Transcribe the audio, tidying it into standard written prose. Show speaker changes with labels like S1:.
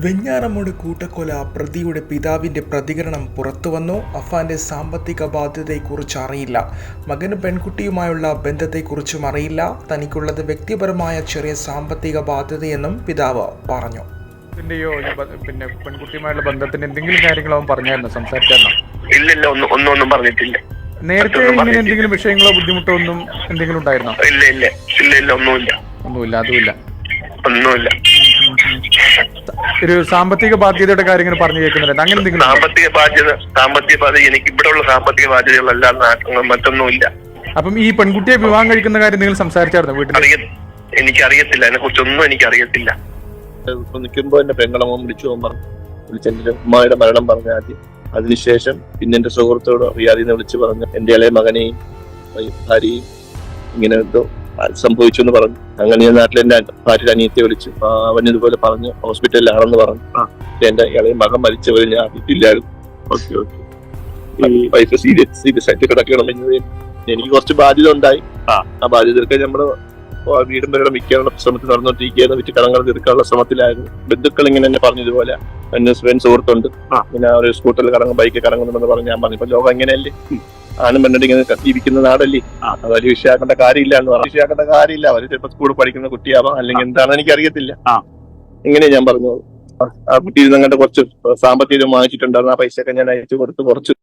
S1: വെഞ്ഞാറമൂട് കൂട്ടക്കൊല പ്രതിയുടെ പിതാവിന്റെ പ്രതികരണം പുറത്തുവന്നു. അഫാന്റെ സാമ്പത്തിക ബാധ്യതയെക്കുറിച്ച് അറിയില്ല, മകന് പെൺകുട്ടിയുമായുള്ള ബന്ധത്തെക്കുറിച്ചും അറിയില്ല, തനിക്കുള്ളത് വ്യക്തിപരമായ ചെറിയ സാമ്പത്തിക ബാധ്യതയെന്നും പിതാവ് പറഞ്ഞു.
S2: പിന്നെ പെൺകുട്ടിയുമായുള്ള ബന്ധത്തിന്റെ എന്തെങ്കിലും കാര്യങ്ങൾ അവൻ പറഞ്ഞായിരുന്നു, സംസാരിച്ചായിരുന്നു?
S3: ഇല്ലില്ല, ഒന്നും പറഞ്ഞിട്ടില്ല.
S2: നേരത്തെ ഇങ്ങനെ എന്തെങ്കിലും വിഷയങ്ങളോ ബുദ്ധിമുട്ടോ ഒന്നും എന്തെങ്കിലും ഉണ്ടായിരുന്നോ?
S3: ഇല്ല,
S2: ഒന്നുമില്ല. അതുമില്ല. ഒരു സാമ്പത്തിക ബാധ്യതയുടെ കാര്യങ്ങൾ പറഞ്ഞു കേൾക്കുന്നുണ്ട്, അങ്ങനെ എന്തെങ്കിലും?
S3: സാമ്പത്തിക ബാധ്യത എനിക്ക് ഇവിടെ ഉള്ള സാമ്പത്തിക ബാധ്യതകളല്ലാതെ മറ്റൊന്നുമില്ല.
S2: അപ്പം ഈ പെൺകുട്ടിയെ വിവാഹം കഴിക്കുന്ന കാര്യം നിങ്ങൾ സംസാരിച്ചായിരുന്നു വീട്ടിൽ?
S3: എനിക്കറിയത്തില്ല, അതിനെ കുറിച്ചൊന്നും എനിക്കറിയത്തില്ല.
S4: നിൽക്കുമ്പോ എന്റെ പെങ്ങളമ്മ വിളിച്ചു പറഞ്ഞു, വിളിച്ചെന്റെ ഉമ്മയുടെ മരണം പറഞ്ഞ ആദ്യം. അതിനുശേഷം പിന്നെ എന്റെ സുഹൃത്തോട് റിയാദിന്ന് വിളിച്ചു പറഞ്ഞു, എന്റെ ഇളയ മകനെയും ഭാര്യയും ഇങ്ങനെ എന്തോ സംഭവിച്ചു എന്ന് പറഞ്ഞു. അങ്ങനെ ഞാൻ നാട്ടിൽ എന്റെ ഭാര്യയുടെ അനിയത്തെ വിളിച്ചു, അവൻ ഇതുപോലെ പറഞ്ഞു ഹോസ്പിറ്റലിലാണെന്ന് പറഞ്ഞു. എന്റെ ഇളയ മകൻ മരിച്ചവരെ ഞാൻ അറിയിട്ടില്ലായിരുന്നു. വൈഫ് സീരിയസ് ആയിട്ട് കിടക്കണം. എനിക്ക് കുറച്ച് ബാധ്യത ഉണ്ടായി. ആ ബാധ്യതയൊക്കെ നമ്മള് വീടും പേരുടെ മിക്കാനുള്ള ശ്രമത്തിൽ നടന്നുകൊണ്ടിരിക്കുകയായിരുന്നു. വിറ്റ് കടങ്ങൾ തീർക്കാനുള്ള ശ്രമത്തിലായിരുന്നു. ബന്ധുക്കൾ ഇങ്ങനെ എന്നെ പറഞ്ഞു, ഇതുപോലെ എന്റെ സുഹൃത്തുണ്ട്, പിന്നെ ഒരു സ്കൂട്ടറിൽ ബൈക്കിൽ കറങ്ങുന്നുണ്ടെന്ന് പറഞ്ഞു. ഞാൻ പറഞ്ഞു, ഇപ്പൊ ലോകം എങ്ങനെയല്ലേ, ആണും പെണ്ണിട്ട് ഇങ്ങനെ ജീവിക്കുന്ന നാടല്ലേ, അത് വലിയ വിഷയാക്കേണ്ട കാര്യമില്ല എന്ന് പറഞ്ഞു. വിഷയാക്കേണ്ട കാര്യമില്ല, അവര് ചിലപ്പോൾ സ്കൂളിൽ പഠിക്കുന്ന കുട്ടിയാവാം, അല്ലെങ്കിൽ എന്താണെന്ന് എനിക്ക് അറിയത്തില്ല. ഇങ്ങനെ ഞാൻ പറഞ്ഞു. ആ കുട്ടിയിൽ നിന്ന് അങ്ങോട്ട് കുറച്ച് സാമ്പത്തികം വാങ്ങിച്ചിട്ടുണ്ടായിരുന്നു. ആ പൈസയൊക്കെ ഞാൻ അയച്ചു കൊടുത്ത് കുറച്ച്